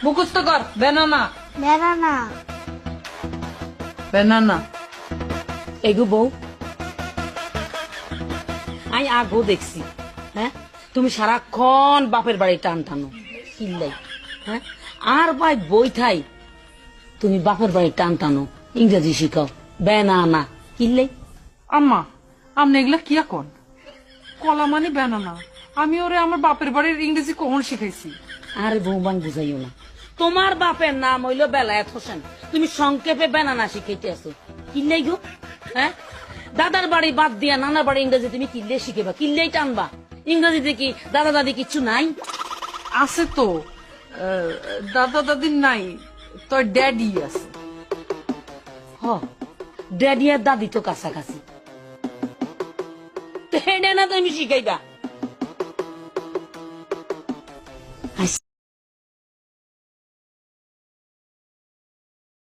মুখস্থ কর banana বেড়ানা banana. এগো বউ, আমি আগো দেখছি, হ্যাঁ তুমি সারাক্ষণ বাপের বাড়ি টান টানো কিল্লাই, হ্যাঁ আর ভাই বই থাই তুমি বাপের বাড়ি টান টানো ইংরেজি শিখাও বেনানা কিল্লাই। আম্মা আপনি এগুলা কি এখন? কলা মানে ব্যানানা। আমি ওরে আমার বাপের বাড়ির ইংরেজি কখন শিখাইছি? আরে বৌবান বুঝাইও না, তোমার বাপের নাম হইল বেলায়েত হোসেন, তুমি সংক্ষেপে বেনানা শিখাইতে আছো কিল্লাই গো। হ্যাঁ দাদার বাড়ি বাদ দিয়া নানার বাড়ি ইংরেজি তুমি কিল্লে শিখেবা, কিল্লেই টানবা। ইংরেজিতে কি দাদা দাদি কিচ্ছু নাই? আছে তো, দাদা দাদির নাই, তোর ড্যাডি আছে। হ ড্যাডি আর দাদি তো কাছাকাছি, তো হেডে না তুমি শিখাইবা।